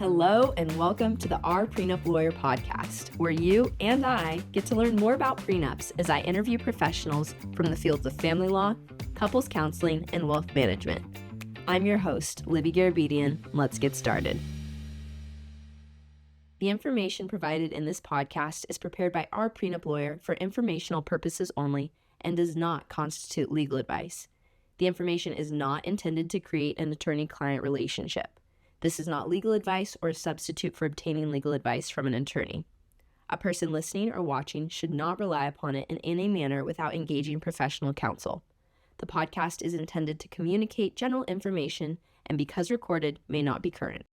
Hello and welcome to the Our Prenup Lawyer podcast, where you and I get to learn more about prenups as I interview professionals from the fields of family law, couples counseling, and wealth management. I'm your host, Libby Garabedian. Let's get started. The information provided in this podcast is prepared by Our Prenup Lawyer for informational purposes only and does not constitute legal advice. The information is not intended to create an attorney-client relationship. This is not legal advice or a substitute for obtaining legal advice from an attorney. A person listening or watching should not rely upon it in any manner without engaging professional counsel. The podcast is intended to communicate general information and, because recorded, may not be current.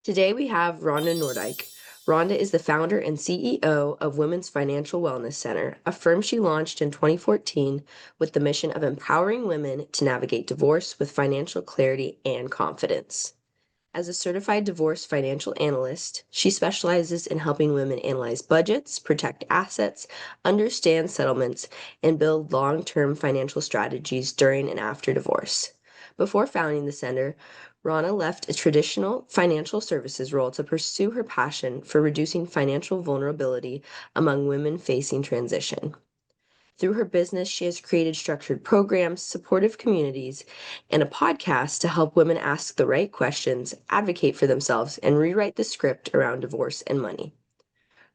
Today we have Rhonda Noordyk. Rhonda is the founder and CEO of Women's Financial Wellness Center, a firm she launched in 2014 with the mission of empowering women to navigate divorce with financial clarity and confidence. As a certified divorce financial analyst, she specializes in helping women analyze budgets, protect assets, understand settlements, and build long-term financial strategies during and after divorce. Before founding the center, Rhonda left a traditional financial services role to pursue her passion for reducing financial vulnerability among women facing transition. Through her business, she has created structured programs, supportive communities, and a podcast to help women ask the right questions, advocate for themselves, and rewrite the script around divorce and money.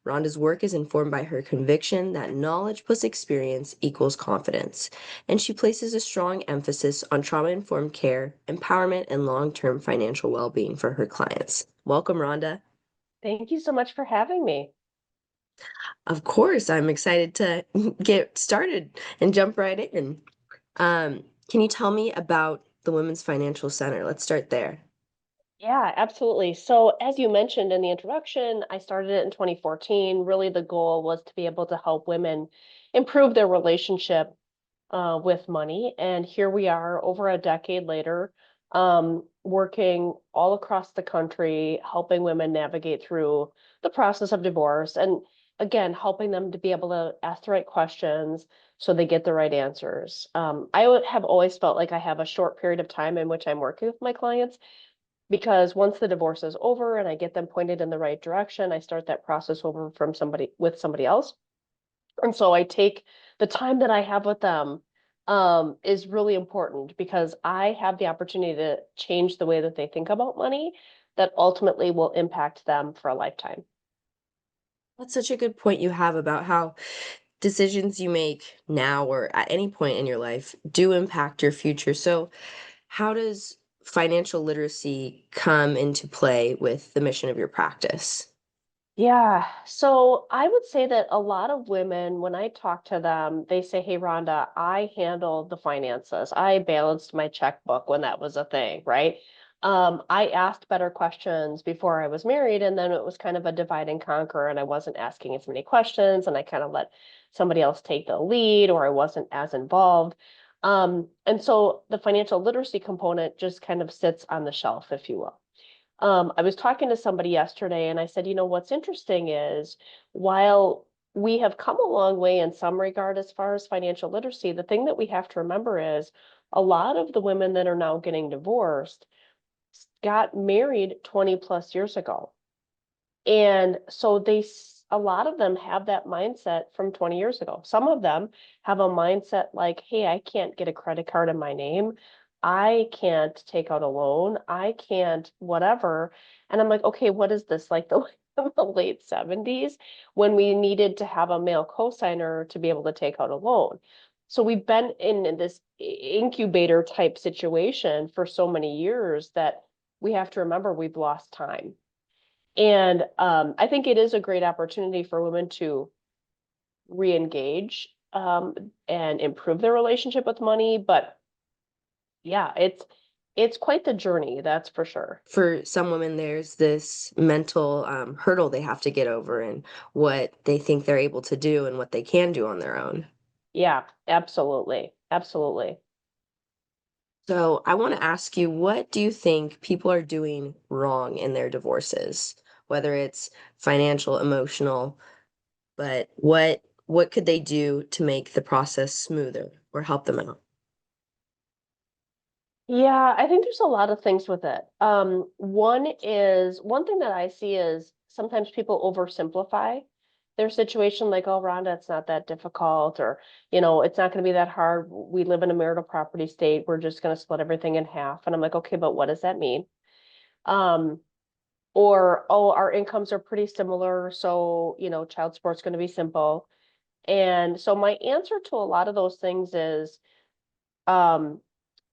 Rhonda's work is informed by her conviction that knowledge plus experience equals confidence, and she places a strong emphasis on trauma-informed care, empowerment, and long-term financial well-being for her clients. Welcome, Rhonda. Thank you so much for having me. Of course, I'm excited to get started and jump right in. Can you tell me about the Women's Financial Center? Let's start there. Yeah, absolutely. So, as you mentioned in the introduction, I started it in 2014. Really, the goal was to be able to help women improve their relationship with money. And here we are, over a decade later, working all across the country, helping women navigate through the process of divorce. And again, helping them to be able to ask the right questions so they get the right answers. Have always felt like I have a short period of time in which I'm working with my clients, because once the divorce is over and I get them pointed in the right direction, I start that process over from somebody else. And so I take the time that I have with them is really important, because I have the opportunity to change the way that they think about money that ultimately will impact them for a lifetime. That's such a good point you have about how decisions you make now or at any point in your life do impact your future. So, how does financial literacy come into play with the mission of your practice? Yeah. So I would say that a lot of women, when I talk to them, they say, "Hey, Rhonda, I handled the finances. I balanced my checkbook when that was a thing, right? I asked better questions before I was married, and then it was kind of a divide and conquer, and I wasn't asking as many questions, and I kind of let somebody else take the lead, or I wasn't as involved." And so the financial literacy component just kind of sits on the shelf, if you will. I was talking to somebody yesterday and I said, what's interesting is, while we have come a long way in some regard as far as financial literacy, the thing that we have to remember is a lot of the women that are now getting divorced got married 20 plus years ago. And so a lot of them have that mindset from 20 years ago. Some of them have a mindset like, hey, I can't get a credit card in my name. I can't take out a loan. I can't whatever. And I'm like, okay, what is this? Like the late 70s, when we needed to have a male cosigner to be able to take out a loan. So we've been in this incubator type situation for so many years that we have to remember we've lost time. And I think it is a great opportunity for women to re-engage and improve their relationship with money. But yeah, it's quite the journey, that's for sure. For some women, there's this mental hurdle they have to get over and what they think they're able to do and what they can do on their own. Yeah, absolutely. Absolutely. So I want to ask you, what do you think people are doing wrong in their divorces? Whether it's financial, emotional, but what could they do to make the process smoother or help them out? Yeah, I think there's a lot of things with it. One thing that I see is sometimes people oversimplify their situation, like, oh, Rhonda, it's not that difficult, or, it's not going to be that hard. We live in a marital property state. We're just going to split everything in half. And I'm like, okay, but what does that mean? Um, or, oh, our incomes are pretty similar, so, child support's going to be simple. And so my answer to a lot of those things is, um,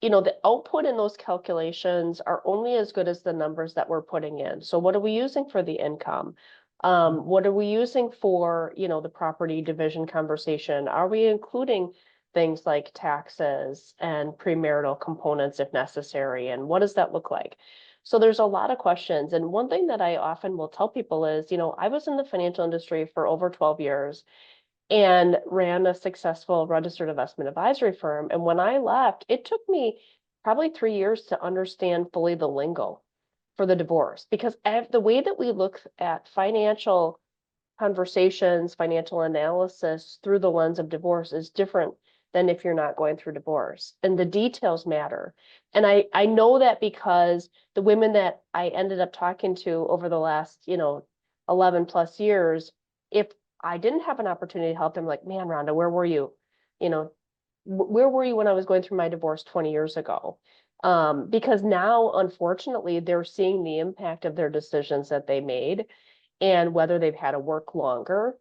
the output in those calculations are only as good as the numbers that we're putting in. So what are we using for the income? What are we using for, the property division conversation? Are we including things like taxes and premarital components if necessary? And what does that look like? So there's a lot of questions. And one thing that I often will tell people is, I was in the financial industry for over 12 years and ran a successful registered investment advisory firm. And when I left, it took me probably 3 years to understand fully the lingo for the divorce because the way that we look at financial conversations, financial analysis through the lens of divorce is different than if you're not going through divorce. And the details matter. And I know that because the women that I ended up talking to over the last, 11 plus years, if I didn't have an opportunity to help them, like, man, Rhonda, where were you? You know, where were you when I was going through my divorce 20 years ago? Because now, unfortunately, they're seeing the impact of their decisions that they made and whether they've had to work longer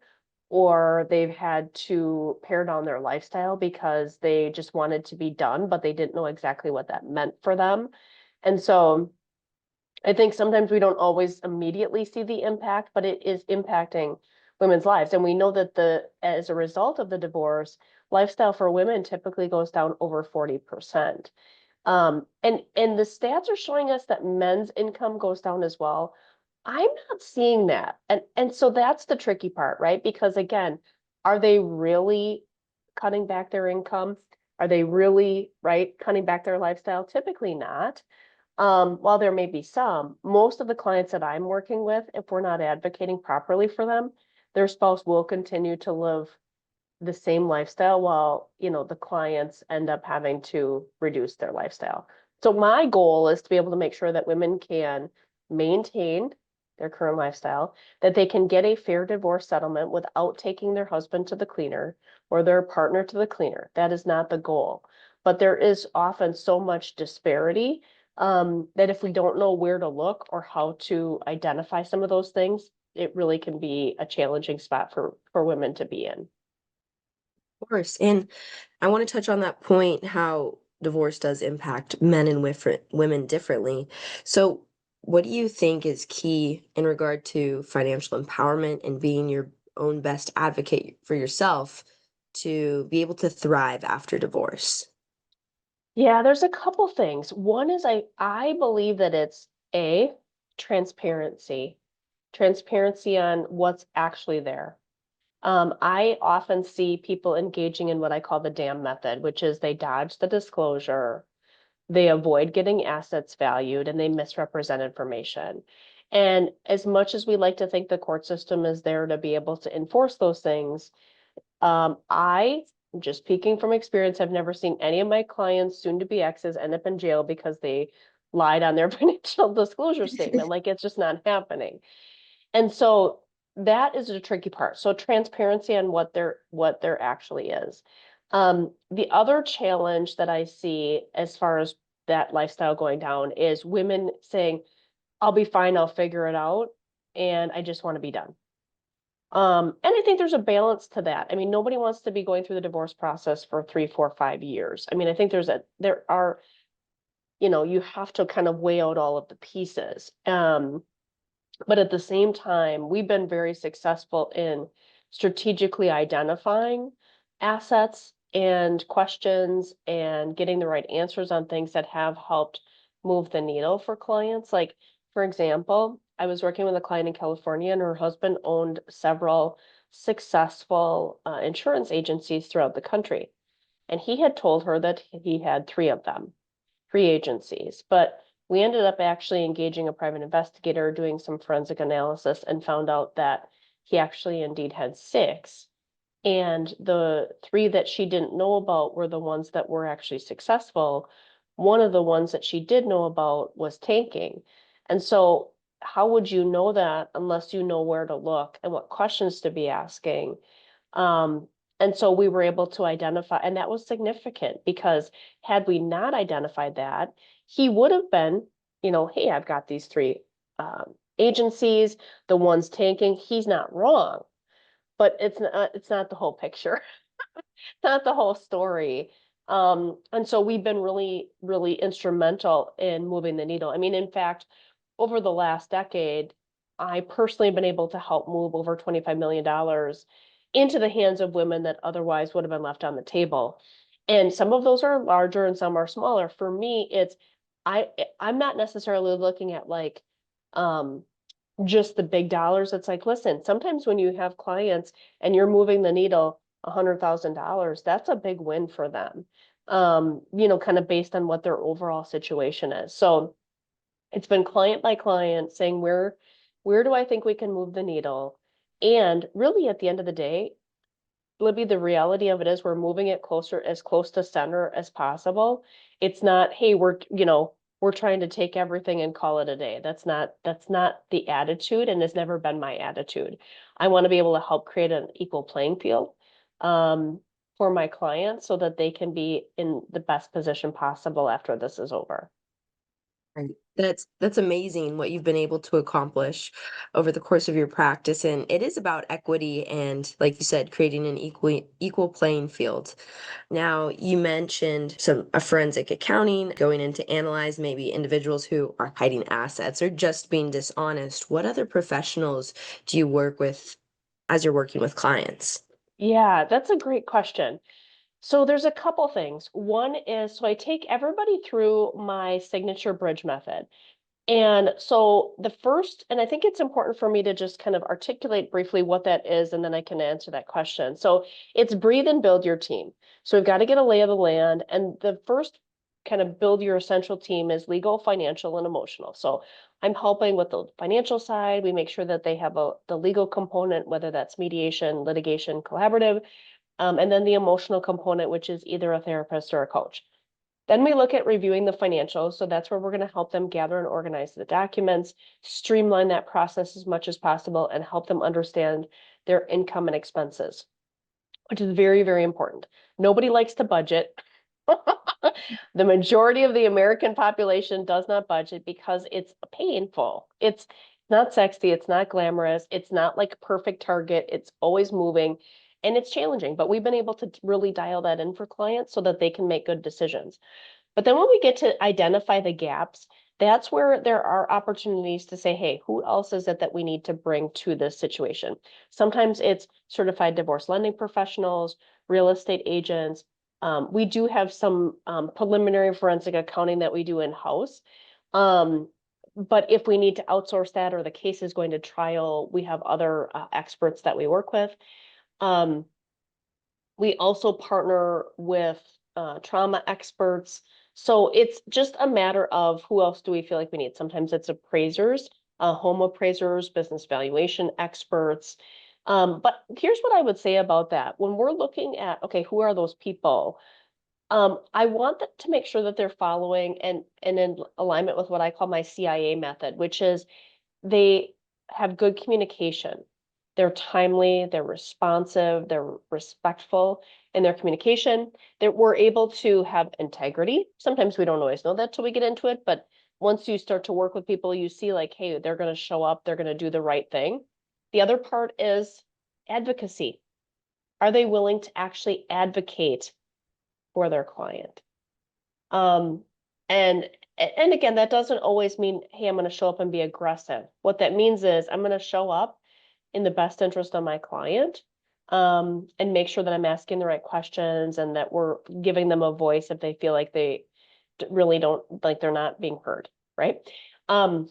or they've had to pare down their lifestyle because they just wanted to be done, but they didn't know exactly what that meant for them. And so I think sometimes we don't always immediately see the impact, but it is impacting women's lives. And we know that as a result of the divorce, lifestyle for women typically goes down over 40%. And the stats are showing us that men's income goes down as well. I'm not seeing that. And so that's the tricky part, right? Because again, are they really cutting back their income? Are they really, right, cutting back their lifestyle? Typically not. While there may be some, most of the clients that I'm working with, if we're not advocating properly for them, their spouse will continue to live the same lifestyle while, the clients end up having to reduce their lifestyle. So my goal is to be able to make sure that women can maintain their current lifestyle, that they can get a fair divorce settlement without taking their husband to the cleaner or their partner to the cleaner. That is not the goal. But there is often so much disparity that if we don't know where to look or how to identify some of those things, it really can be a challenging spot for women to be in. Of course. And I want to touch on that point how divorce does impact men and women differently. So, what do you think is key in regard to financial empowerment and being your own best advocate for yourself to be able to thrive after divorce? Yeah, there's a couple things. One is I believe that it's a transparency, transparency on what's actually there. I often see people engaging in what I call the dam method, which is they dodge the disclosure, they avoid getting assets valued, and they misrepresent information. And as much as we like to think the court system is there to be able to enforce those things, I, just speaking from experience, have never seen any of my clients, soon to be exes, end up in jail because they lied on their financial disclosure statement. Like it's just not happening. And so that is the tricky part. So transparency on what there actually is. The other challenge that I see as far as that lifestyle going down is women saying, I'll be fine, I'll figure it out, and I just want to be done. And I think there's a balance to that. I mean, nobody wants to be going through the divorce process for 3, 4, 5 years. I mean, I think there are, you have to kind of weigh out all of the pieces. But at the same time, we've been very successful in strategically identifying assets and questions and getting the right answers on things that have helped move the needle for clients. Like, for example, I was working with a client in California, and her husband owned several successful insurance agencies throughout the country. And he had told her that he had three of them, three agencies. But we ended up actually engaging a private investigator, doing some forensic analysis, and found out that he actually indeed had six. And the three that she didn't know about were the ones that were actually successful, One of the ones that she did know about was tanking. And so how would you know that unless you know where to look and what questions to be asking? Um, and so we were able to identify, and that was significant because had we not identified that, he would have been, hey, I've got these three agencies, the one's tanking. He's not wrong, but it's not the whole picture. Not the whole story. And so we've been really, really instrumental in moving the needle. I mean, in fact, over the last decade, I personally have been able to help move over $25 million into the hands of women that otherwise would have been left on the table. And some of those are larger and some are smaller. For me, I I'm not necessarily looking at like um just the big dollars. It's like, listen, sometimes when you have clients and you're moving the needle $100,000, that's a big win for them. Kind of based on what their overall situation is. So it's been client by client saying where do I think we can move the needle? And really at the end of the day, Libby, the reality of it is we're moving it closer, as close to center as possible. It's not, hey, we're trying to take everything and call it a day. That's not the attitude and has never been my attitude. I want to be able to help create an equal playing field um, for my clients so that they can be in the best position possible after this is over. Right. That's amazing what you've been able to accomplish over the course of your practice. And it is about equity and, like you said, creating an equal playing field. Now, you mentioned some a forensic accounting, going in to analyze maybe individuals who are hiding assets or just being dishonest. What other professionals do you work with as you're working with clients? Yeah, that's a great question. So there's a couple things. One is, so I take everybody through my signature bridge method. And so the first, and I think it's important for me to just kind of articulate briefly what that is, and then I can answer that question. So it's breathe and build your team. So we've got to get a lay of the land. And the first kind of build your essential team is legal, financial, and emotional. So I'm helping with the financial side. We make sure that they have the legal component, whether that's mediation, litigation, collaborative, and then the emotional component, which is either a therapist or a coach. Then we look at reviewing the financials. So that's where we're going to help them gather and organize the documents, streamline that process as much as possible, and help them understand their income and expenses, which is very, very important. Nobody likes to budget. The majority of the American population does not budget because it's painful. It's not sexy, it's not glamorous, it's not like perfect target, it's always moving and it's challenging. But we've been able to really dial that in for clients so that they can make good decisions. But then when we get to identify the gaps, that's where there are opportunities to say, hey, who else is it that we need to bring to this situation? Sometimes it's certified divorce lending professionals, real estate agents. We do have some preliminary forensic accounting that we do in-house. Um, but if we need to outsource that or the case is going to trial, we have other experts that we work with. Um, we also partner with trauma experts. So it's just a matter of who else do we feel like we need. Sometimes it's appraisers, home appraisers, business valuation experts. But here's what I would say about that. When we're looking at, okay, who are those people? I want to make sure that they're following and in alignment with what I call my CIA method, which is they have good communication. They're timely, they're responsive, they're respectful in their communication. That we're able to have integrity. Sometimes we don't always know that till we get into it, but once you start to work with people, you see like, hey, they're going to show up, they're going to do the right thing. The other part is advocacy. Are they willing to actually advocate for their client? Um, and and again, that doesn't always mean, hey, I'm going to show up and be aggressive. What that means is I'm going to show up in the best interest of my client, and make sure that I'm asking the right questions and that we're giving them a voice if they feel like they really don't like they're not being heard, right? Um,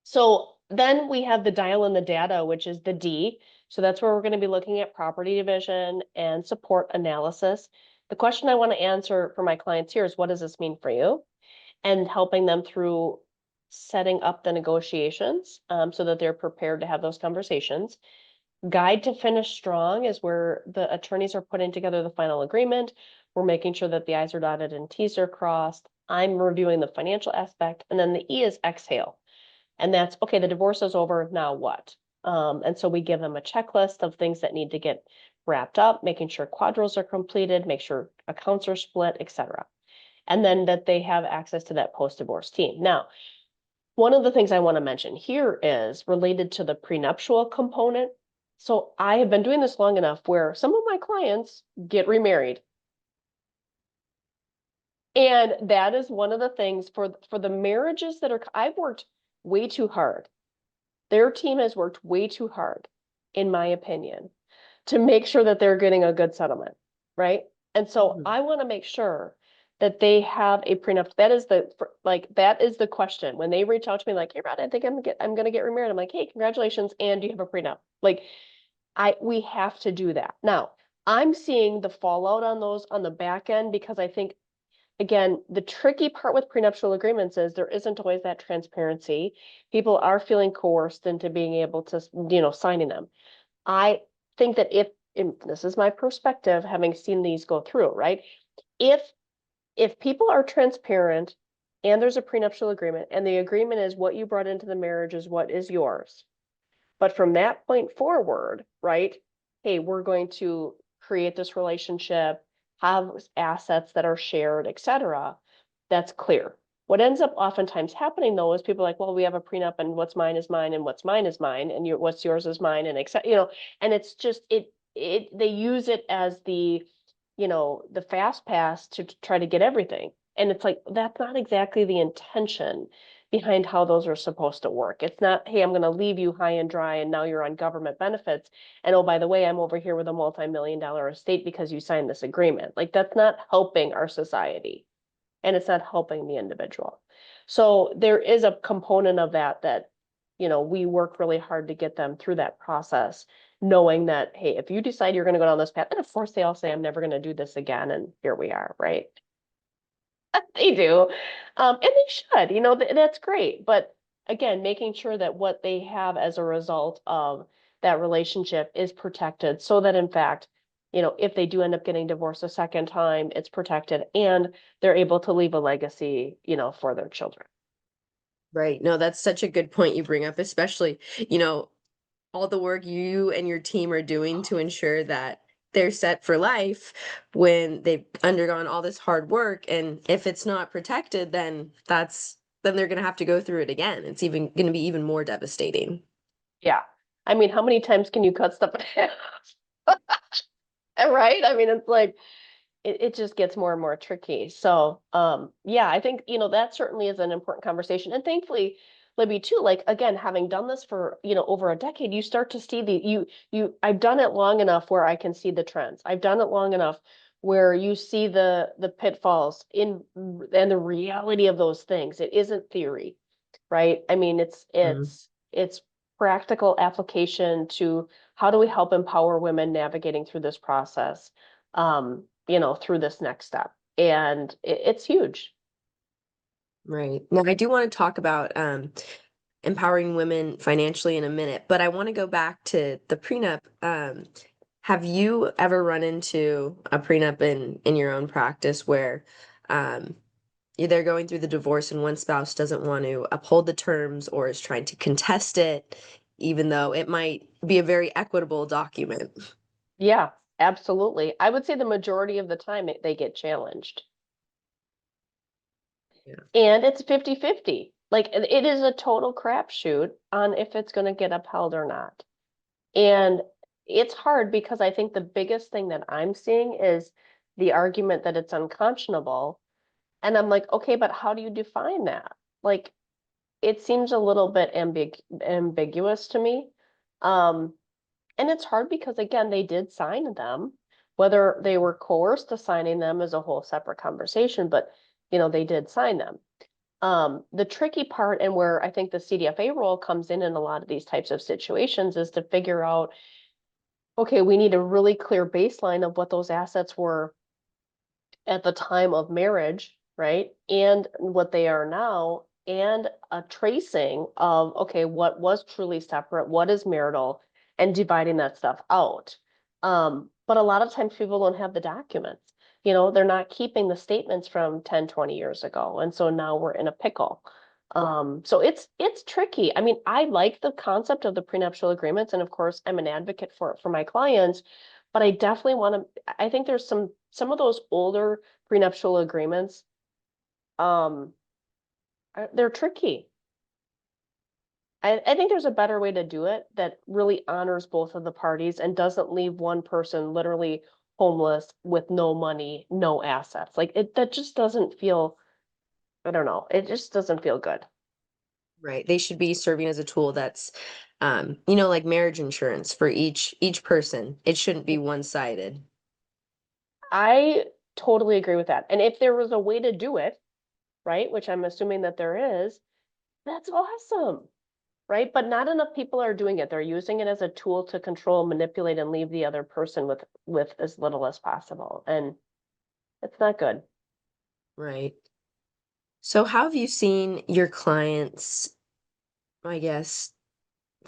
so then we have the dial in the data, which is the D. So that's where we're going to be looking at property division and support analysis. The question I want to answer for my clients here is, what does this mean for you? And helping them through setting up the negotiations so that they're prepared to have those conversations. Guide to finish strong is where the attorneys are putting together the final agreement. We're making sure that the I's are dotted and T's are crossed. I'm reviewing the financial aspect. And then the E is exhale. And that's, okay, the divorce is over, now what? And so we give them a checklist of things that need to get wrapped up, making sure quadros are completed, make sure accounts are split, etc. And then that they have access to that post-divorce team. Now, one of the things I want to mention here is related to the prenuptial component. So I have been doing this long enough where some of my clients get remarried. And that is one of the things for the marriages that are, I've worked way too hard. Their team has worked way too hard, in my opinion, to make sure that they're getting a good settlement, right? And so Mhm. I want to make sure that they have a prenup. That is that is the question. When they reach out to me like, "Hey, Rod, I think I'm gonna get remarried." I'm like, "Hey, congratulations, and do you have a prenup?" Like, we have to do that. Now, I'm seeing the fallout on those on the back end because I think, again, the tricky part with prenuptial agreements is there isn't always that transparency. People are feeling coerced into being able to, signing them. I think that and this is my perspective, having seen these go through, right? If people are transparent and there's a prenuptial agreement and the agreement is what you brought into the marriage is what is yours. But from that point forward, right? Hey, we're going to create this relationship, have assets that are shared, etc. That's clear. What ends up oftentimes happening though is people are like, well, we have a prenup and what's mine is mine and what's mine is mine and what's yours is mine and and it's just they use it as the fast pass to try to get everything. And it's like that's not exactly the intention behind how those are supposed to work. It's not, hey, I'm going to leave you high and dry and now you're on government benefits. And oh, by the way, I'm over here with a multi-million-dollar estate because you signed this agreement. Like that's not helping our society and it's not helping the individual. So there is a component of that we work really hard to get them through that process, knowing that, hey, if you decide you're going to go down this path, and of course they all say, I'm never going to do this again. And here we are, right? They do. And they should, that's great. But again, making sure that what they have as a result of that relationship is protected so that in fact, if they do end up getting divorced a second time, it's protected and they're able to leave a legacy, for their children. Right. No, that's such a good point you bring up, especially, you know, all the work you and your team are doing to ensure that they're set for life when they've undergone all this hard work. And if it's not protected, then they're going to have to go through it again. It's even going to be even more devastating. Yeah. I mean, how many times can you cut stuff in half? Right? I mean, it's like it just gets more and more tricky. So, yeah, I think, that certainly is an important conversation. And thankfully, Libby, too, like again, having done this for, over a decade, you start to see I've done it long enough where I can see the trends. I've done it long enough where you see the pitfalls and the reality of those things. It isn't theory, right? I mean, Mm. it's practical application to how do we help empower women navigating through this process, through this next step. And it's huge. Right. Now, I do want to talk about empowering women financially in a minute, but I want to go back to the prenup. Have you ever run into a prenup in your own practice where um, they're going through the divorce and one spouse doesn't want to uphold the terms or is trying to contest it, even though it might be a very equitable document? Yeah, absolutely. I would say the majority of the time they get challenged. Yeah. And it's 50-50. Like it is a total crapshoot on if it's going to get upheld or not. And it's hard because I think the biggest thing that I'm seeing is the argument that it's unconscionable. And I'm like, okay, but how do you define that? Like, it seems a little bit ambiguous to me. Um, and it's hard because, again, they did sign them. Whether they were coerced to signing them is a whole separate conversation, but, they did sign them. The tricky part and where I think the CDFA role comes in a lot of these types of situations is to figure out, okay, we need a really clear baseline of what those assets were at the time of marriage, right? And what they are now, and a tracing of, okay, what was truly separate, what is marital, and dividing that stuff out. But a lot of times people don't have the documents. They're not keeping the statements from 10, 20 years ago. And so now we're in a pickle. So it's tricky. I mean, I like the concept of the prenuptial agreements, and of course, I'm an advocate for it for my clients, but I definitely want to, I think there's some of those older prenuptial agreements, um, they're tricky. I think there's a better way to do it that really honors both of the parties and doesn't leave one person literally homeless with no money, no assets. Like that just doesn't feel, I don't know, it just doesn't feel good. Right. They should be serving as a tool that's, you know, like marriage insurance for each person. It shouldn't be one-sided. I totally agree with that. And if there was a way to do it, right, which I'm assuming that there is, that's awesome, right? But not enough people are doing it. They're using it as a tool to control, manipulate, and leave the other person with as little as possible. And it's not good. Right. So how have you seen your clients, I guess,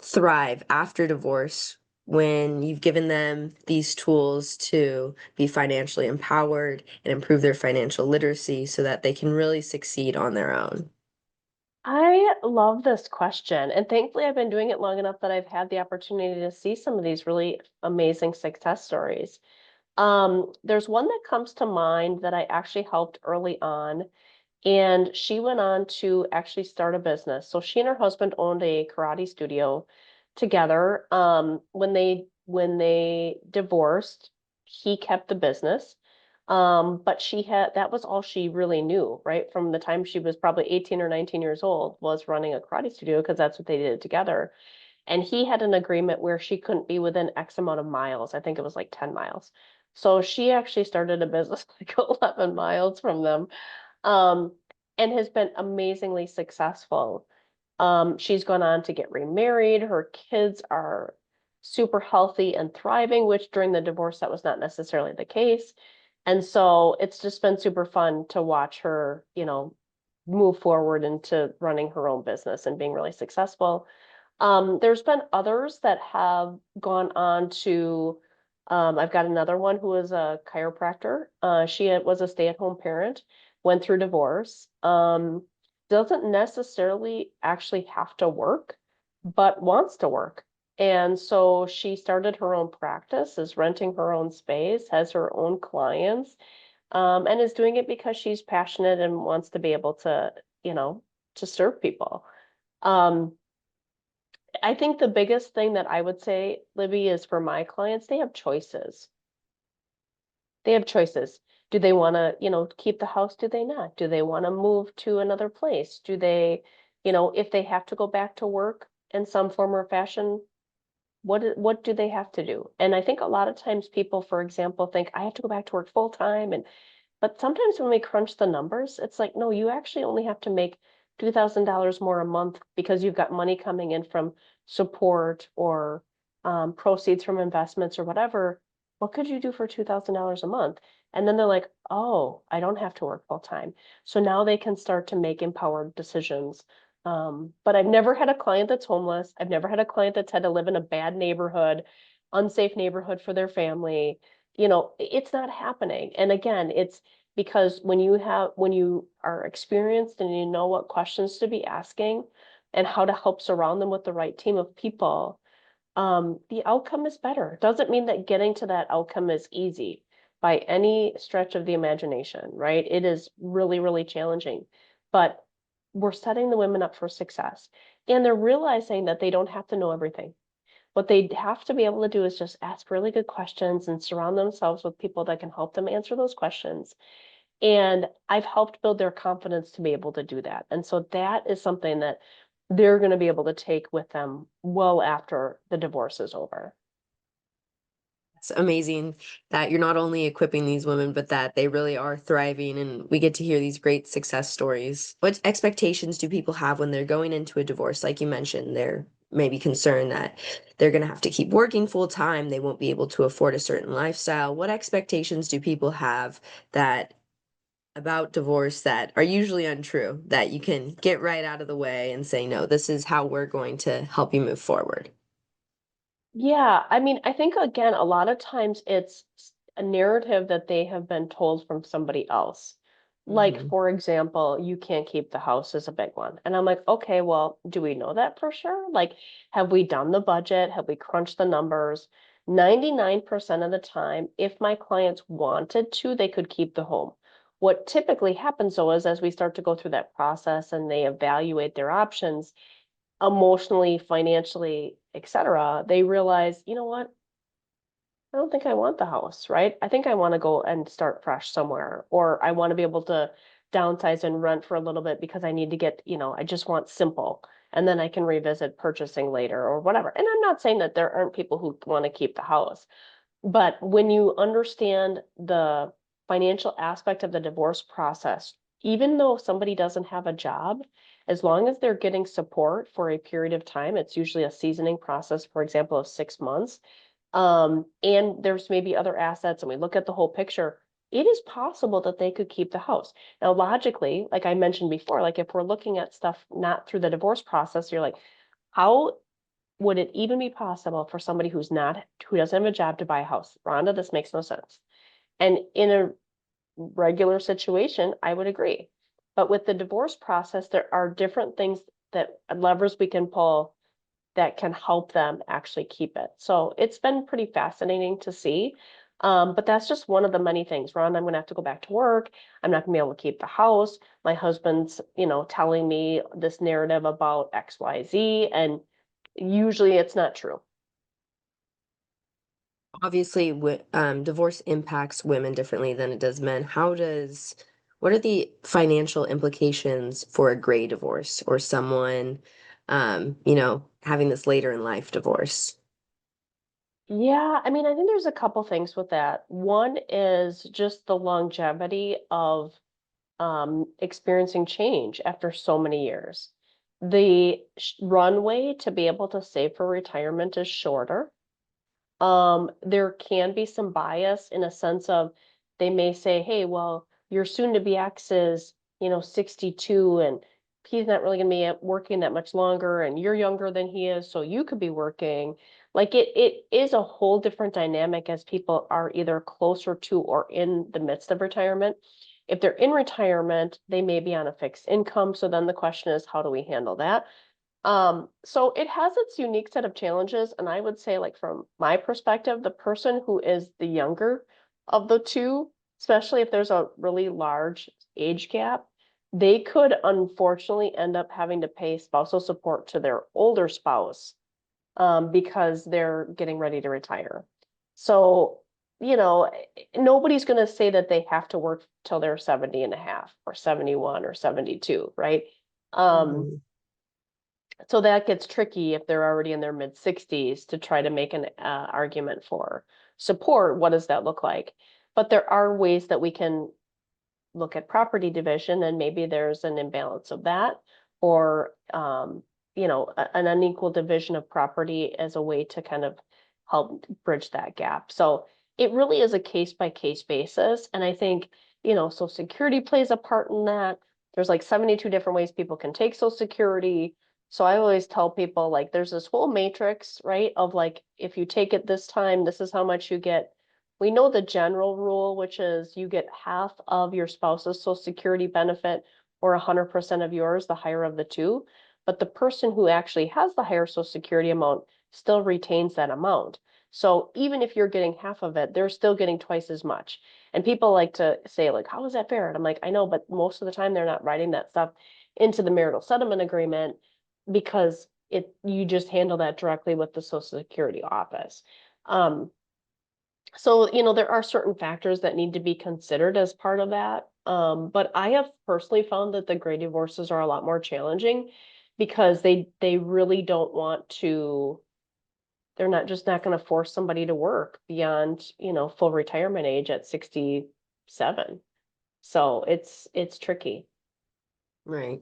thrive after divorce when you've given them these tools to be financially empowered and improve their financial literacy so that they can really succeed on their own? I love this question. And thankfully, I've been doing it long enough that I've had the opportunity to see some of these really amazing success stories. There's one that comes to mind that I actually helped early on, and she went on to actually start a business. So she and her husband owned a karate studio together. When they divorced, he kept the business. But that was all she really knew, right? From the time she was probably 18 or 19 years old, was running a karate studio because that's what they did together. And he had an agreement where she couldn't be within X amount of miles. I think it was like 10 miles. So she actually started a business like 11 miles from them, um, and has been amazingly successful. She's gone on to get remarried. Her kids are super healthy and thriving, which during the divorce, that was not necessarily the case. And so it's just been super fun to watch her, move forward into running her own business and being really successful. There's been others that have gone on to, I've got another one who is a chiropractor. She was a stay-at-home parent, went through divorce, doesn't necessarily actually have to work, but wants to work. And so she started her own practice, is renting her own space, has her own clients, and is doing it because she's passionate and wants to be able you know, to serve people. Um, I think the biggest thing that I would say, Libby, is for my clients, they have choices. They have choices. Do they want to, keep the house? Do they not? Do they want to move to another place? Do they, if they have to go back to work in some form or fashion, what do they have to do? And I think a lot of times people, for example, think I have to go back to work full time, and but sometimes when we crunch the numbers, it's like, no, you actually only have to make $2,000 more a month because you've got money coming in from support or proceeds from investments or whatever. What could you do for $2,000 a month? And then they're like, oh, I don't have to work full time. So now they can start to make empowered decisions. But I've never had a client that's homeless. I've never had a client that's had to live in a bad neighborhood, unsafe neighborhood for their family. It's not happening. And again, it's because when you are experienced and you know what questions to be asking and how to help surround them with the right team of people, the outcome is better. Doesn't mean that getting to that outcome is easy by any stretch of the imagination, right? It is really, really challenging, but we're setting the women up for success. And they're realizing that they don't have to know everything. What they have to be able to do is just ask really good questions and surround themselves with people that can help them answer those questions. And I've helped build their confidence to be able to do that. And so that is something that they're going to be able to take with them well after the divorce is over. It's amazing that you're not only equipping these women, but that they really are thriving, and we get to hear these great success stories. What expectations do people have when they're going into a divorce? Like you mentioned, they're maybe concerned that they're going to have to keep working full time, they won't be able to afford a certain lifestyle. What expectations do people have that about divorce that are usually untrue, that you can get right out of the way and say, no, this is how we're going to help you move forward? Yeah, I mean, I think again, a lot of times a narrative that they have been told from somebody else. Like, Hmm. for example, you can't keep the house is a big one. And I'm like, okay, well, do we know that for sure? Like, have we done the budget? Have we crunched the numbers? 99% of the time, if my clients wanted to, they could keep the home. What typically happens though is as we start to go through that process and they evaluate their options emotionally, financially, etc., they realize, you know what? I don't think I want the house, right? I think I want to go and start fresh somewhere, or I want to be able to downsize and rent for a little bit because I need to get, I just want simple. And then I can revisit purchasing later or whatever. And I'm not saying that there aren't people who want to keep the house, but when you understand the financial aspect of the divorce process, even though somebody doesn't have a job, as long as they're getting support for a period of time, it's usually a seasoning process, for example, of 6 months, and there's maybe other assets, and we look at the whole picture, it is possible that they could keep the house. Now, logically, like I mentioned before, like if we're looking at stuff not through the divorce process, you're like, how would it even be possible for somebody who doesn't have a job to buy a house? Rhonda, this makes no sense. And in a regular situation, I would agree. But with the divorce process, there are different things that levers we can pull that can help them actually keep it. So it's been pretty fascinating to see. But that's just one of the many things. Ron, I'm going to have to go back to work. I'm not going to be able to keep the house. My husband's, telling me this narrative about XYZ, and usually it's not true. Obviously, divorce impacts women differently than it does men. What are the financial implications for a gray divorce or someone, having this later in life divorce? Yeah, I mean, I think there's a couple things with that. One is just the longevity of experiencing change after so many years. The runway to be able to save for retirement is shorter. There can be some bias in a sense of they may say, hey, well, your soon to be ex is, 62 and he's not really going to be working that much longer and you're younger than he is, so you could be working. Like it is a whole different dynamic as people are either closer to or in the midst of retirement. If they're in retirement, they may be on a fixed income. So then the question is, how do we handle that? So it has its unique set of challenges, and I would say, like from my perspective, the person who is the younger of the two, especially if there's a really large age gap, they could unfortunately end up having to pay spousal support to their older spouse, because they're getting ready to retire. So, nobody's going to say that they have to work till they're 70 and a half or 71 or 72, right? Um, Mhm. so that gets tricky if they're already in their mid 60s to try to make an argument for support. What does that look like? But there are ways that we can look at property division, and maybe there's an imbalance of that, or an unequal division of property as a way to kind of help bridge that gap. So it really is a case by case basis. And I think, Social Security plays a part in that. There's like 72 different ways people can take Social Security. So I always tell people, like, there's this whole matrix, right? Of like, if you take it this time, this is how much you get. We know the general rule, which is you get half of your spouse's Social Security benefit or 100% of yours, the higher of the two. But the person who actually has the higher Social Security amount still retains that amount. So even if you're getting half of it, they're still getting twice as much. And people like to say, like, how is that fair? And I'm like, I know, but most of the time they're not writing that stuff into the marital settlement agreement because you just handle that directly with the Social Security office. Um, so, there are certain factors that need to be considered as part of that. But I have personally found that the gray divorces are a lot more challenging because they really don't want to, they're not going to force somebody to work beyond, full retirement age at 67. So it's tricky. Right.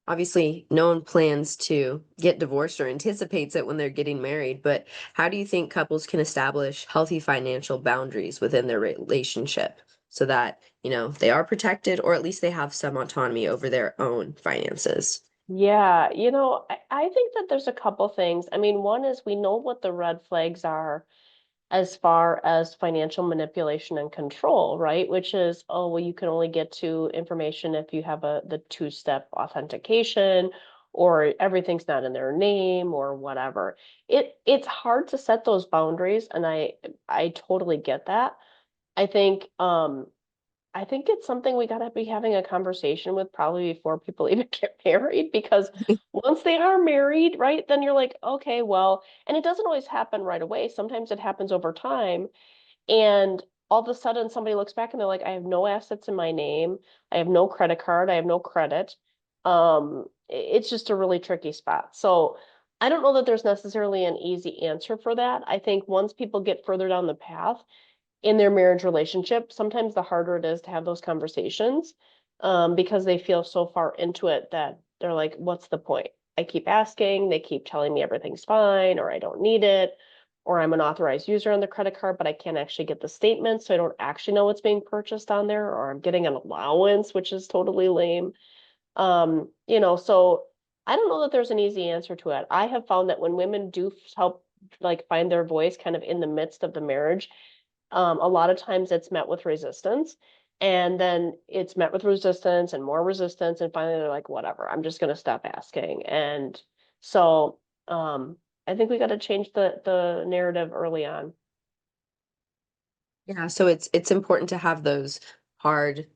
Obviously, no one plans to get divorced or anticipates it when they're getting married, but how do you think couples can establish healthy financial boundaries within their relationship so that, they are protected or at least they have some autonomy over their own finances? Yeah, I think that there's a couple things. I mean, one is we know what the red flags are as far as financial manipulation and control, right? Which is, oh, well, you can only get to information if you have the two-step authentication, or everything's not in their name or whatever. It's hard to set those boundaries, and I totally get that. I think I think it's something we gotta be having a conversation with probably before people even get married, because once they are married, right, then you're like, okay, well, and it doesn't always happen right away. Sometimes it happens over time, and all of a sudden somebody looks back and they're like, I have no assets in my name, I have no credit card, I have no credit. It's just a really tricky spot. So I don't know that there's necessarily an easy answer for that. I think once people get further down the path in their marriage relationship, sometimes the harder it is to have those conversations, because they feel so far into it that they're like, what's the point? I keep asking, they keep telling me everything's fine, or I don't need it, or I'm an authorized user on the credit card, but I can't actually get the statement, so I don't actually know what's being purchased on there, or I'm getting an allowance, which is totally lame. So I don't know that there's an easy answer to it. I have found that when women do help like find their voice kind of in the midst of the marriage, a lot of times it's met with resistance, and then it's met with resistance and more resistance, and finally they're like, whatever, I'm just going to stop asking. And so I think we got to change the narrative early on. Yeah, so it's important to have those hard,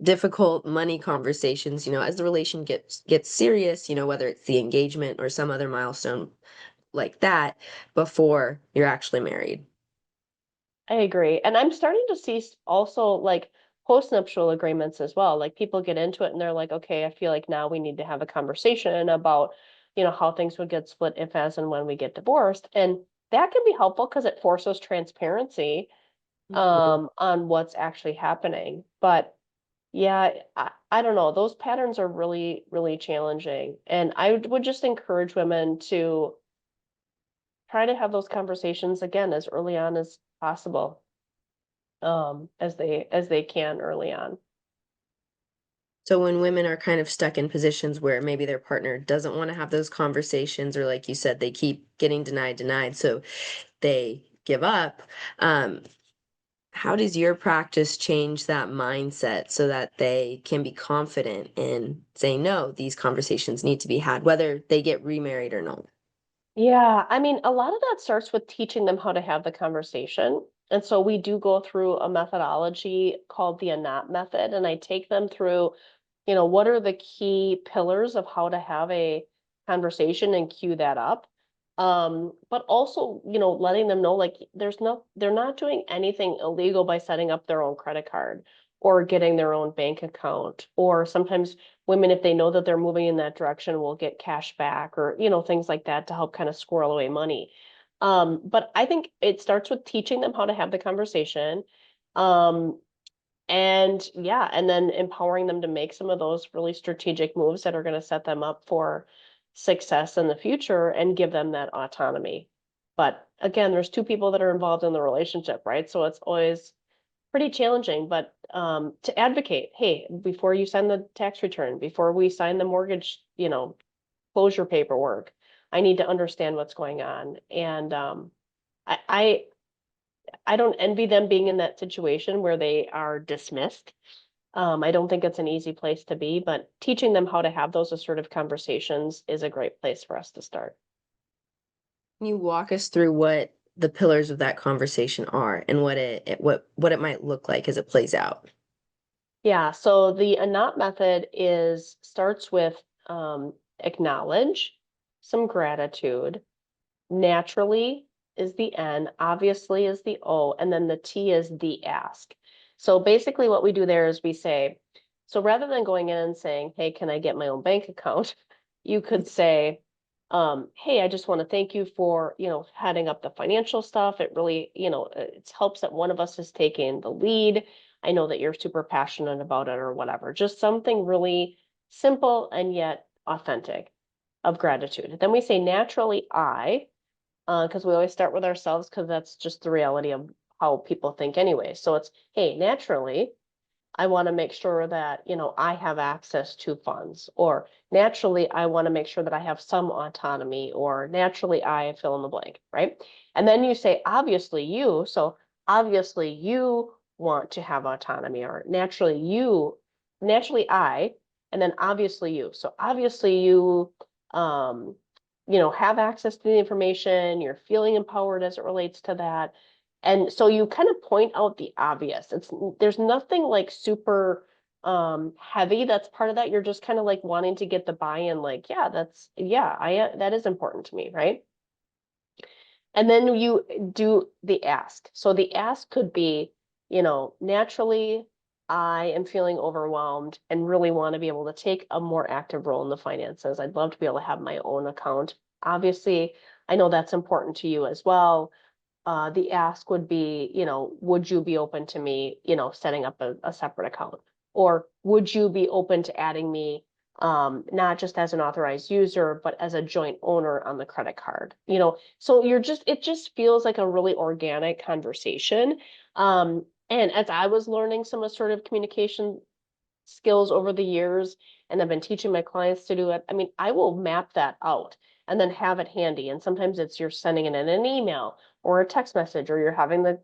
difficult money conversations, as the relation gets serious, whether it's the engagement or some other milestone like that, before you're actually married. I agree. And I'm starting to see also like postnuptial agreements as well. Like people get into it and they're like, okay, I feel like now we need to have a conversation about, how things would get split if, as, and when we get divorced. And that can be helpful because it forces transparency Mhm. on what's actually happening. But yeah, I don't know. Those patterns are really, really challenging. And I would just encourage women to try to have those conversations again as early on as possible, as they can early on. So when women are kind of stuck in positions where maybe their partner doesn't want to have those conversations, or like you said, they keep getting denied, so they give up. Um, how does your practice change that mindset so that they can be confident in saying, no, these conversations need to be had, whether they get remarried or not? Yeah, I mean, a lot of that starts with teaching them how to have the conversation. And so we do go through a methodology called the ANOT method, and I take them through, what are the key pillars of how to have a conversation and cue that up. But also, letting them know like they're not doing anything illegal by setting up their own credit card or getting their own bank account. Or sometimes women, if they know that they're moving in that direction, will get cash back, or, things like that to help kind of squirrel away money. But I think it starts with teaching them how to have the conversation. Um, and yeah, and then empowering them to make some of those really strategic moves that are going to set them up for success in the future and give them that autonomy. But again, there's two people that are involved in the relationship, right? So it's always pretty challenging, but to advocate, hey, before you sign the tax return, before we sign the mortgage, closure paperwork, I need to understand what's going on. And I, I I don't envy them being in that situation where they are dismissed. I don't think it's an easy place to be, but teaching them how to have those assertive conversations is a great place for us to start. Can you walk us through what the pillars of that conversation are and what it might look like as it plays out? Yeah, so the ANOT method is starts with acknowledge, some gratitude, naturally is the N, obviously is the O, and then the T is the ask. So basically what we do there is we say, so rather than going in and saying, hey, can I get my own bank account? You could say, hey, I just want to thank you for, heading up the financial stuff. It really, it helps that one of us is taking the lead. I know that you're super passionate about it or whatever. Just something really simple and yet authentic of gratitude. Then we say naturally I, because we always start with ourselves because that's just the reality of how people think anyway. So it's, hey, naturally, I want to make sure that, I have access to funds, or naturally, I want to make sure that I have some autonomy, or naturally, I fill in the blank, right? And then you say, obviously, you. So obviously, you want to have autonomy, or naturally, I, and then obviously, you. So obviously, um, have access to the information, you're feeling empowered as it relates to that. And so you kind of point out the obvious. There's nothing like super heavy that's part of that. You're just kind of like wanting to get the buy-in, like, that is important to me, right? And then you do the ask. So the ask could be, naturally, I am feeling overwhelmed and really want to be able to take a more active role in the finances. I'd love to be able to have my own account. Obviously, I know that's important to you as well. The ask would be, would you be open to me, setting up a separate account? Or would you be open to adding me, not just as an authorized user, but as a joint owner on the credit card? So it just feels like a really organic conversation. And as I was learning some assertive communication skills over the years and I've been teaching my clients to do it, I mean, I will map that out and then have it handy. And sometimes it's you're sending it in an email or a text message, or you're having the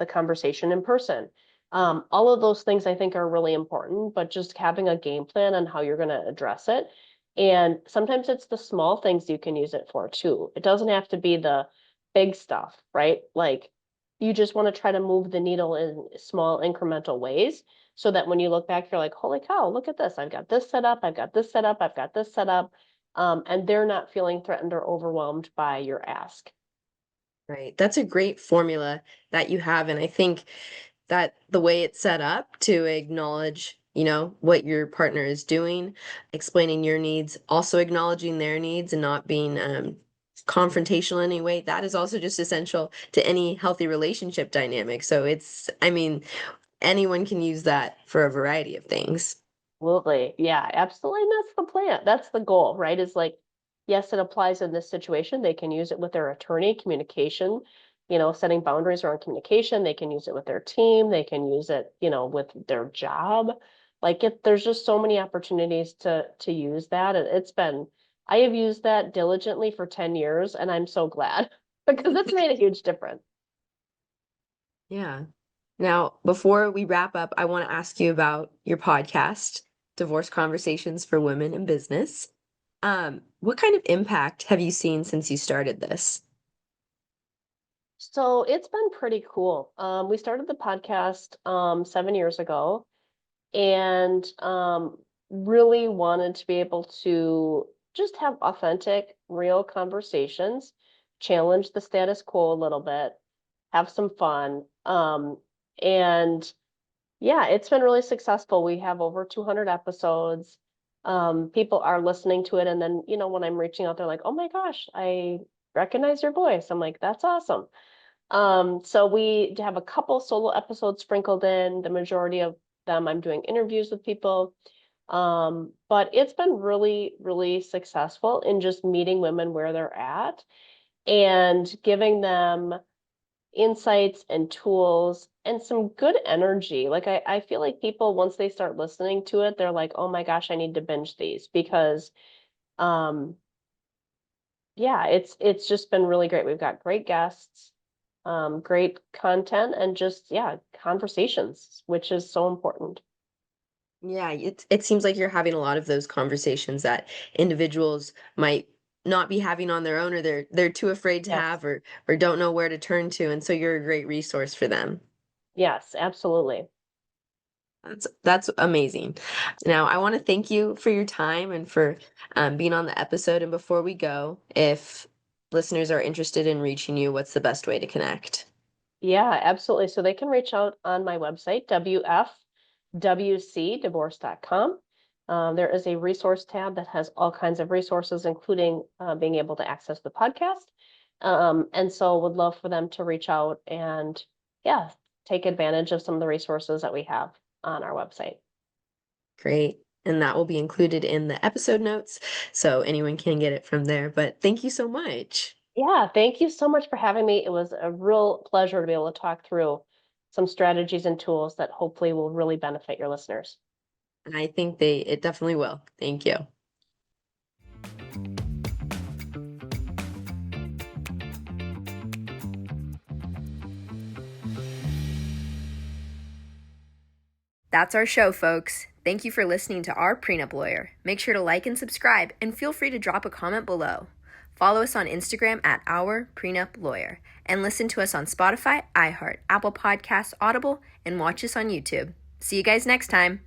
conversation in person. All of those things I think are really important, but just having a game plan on how you're going to address it. And sometimes it's the small things you can use it for too. It doesn't have to be the big stuff, right? Like you just want to try to move the needle in small incremental ways so that when you look back, you're like, holy cow, look at this. I've got this set up. I've got this set up. I've got this set up. And they're not feeling threatened or overwhelmed by your ask. Right. That's a great formula that you have. And I think that the way it's set up to acknowledge, what your partner is doing, explaining your needs, also acknowledging their needs and not being confrontational in any way, that is also just essential to any healthy relationship dynamic. So I mean, anyone can use that for a variety of things. Absolutely. Yeah, absolutely. And that's the plan. That's the goal, right? Is like, yes, it applies in this situation. They can use it with their attorney, communication, setting boundaries around communication. They can use it with their team. They can use it, with their job. There's just so many opportunities to use that. And I have used that diligently for 10 years, and I'm so glad because it's made a huge difference. Yeah. Now, before we wrap up, I want to ask you about your podcast, Divorce Conversations for Women in Business. What kind of impact have you seen since you started this? So it's been pretty cool. We started the podcast 7 years ago, and really wanted to be able to just have authentic, real conversations, challenge the status quo a little bit, have some fun. And yeah, it's been really successful. We have over 200 episodes. People are listening to it. And then, when I'm reaching out, they're like, oh my gosh, I recognize your voice. I'm like, that's awesome. So we have a couple solo episodes sprinkled in. The majority of them, I'm doing interviews with people. But it's been really, really successful in just meeting women where they're at and giving them insights and tools and some good energy. I feel like people, once they start listening to it, they're like, oh my gosh, I need to binge these because um yeah, it's just been really great. We've got great guests, great content, and just, yeah, conversations, which is so important. Yeah, it seems like you're having a lot of those conversations that individuals might not be having on their own, or they're too afraid to Yes. have, or don't know where to turn to, and so you're a great resource for them. Yes, absolutely. That's amazing. Now, I want to thank you for your time and for being on the episode. And before we go, if listeners are interested in reaching you, what's the best way to connect? Yeah, absolutely. So they can reach out on my website, wfwcdivorce.com. There is a resource tab that has all kinds of resources, including being able to access the podcast. And so would love for them to reach out and, yeah, take advantage of some of the resources that we have on our website. Great. And that will be included in the episode notes, so anyone can get it from there. But thank you so much. Yeah, thank you so much for having me. It was a real pleasure to be able to talk through some strategies and tools that hopefully will really benefit your listeners. And I think it definitely will. Thank you. That's our show, folks. Thank you for listening to our Prenup Lawyer. Make sure to like and subscribe, and feel free to drop a comment below. Follow us on Instagram at Our Prenup Lawyer, and listen to us on Spotify, iHeart, Apple Podcasts, Audible, and watch us on YouTube. See you guys next time.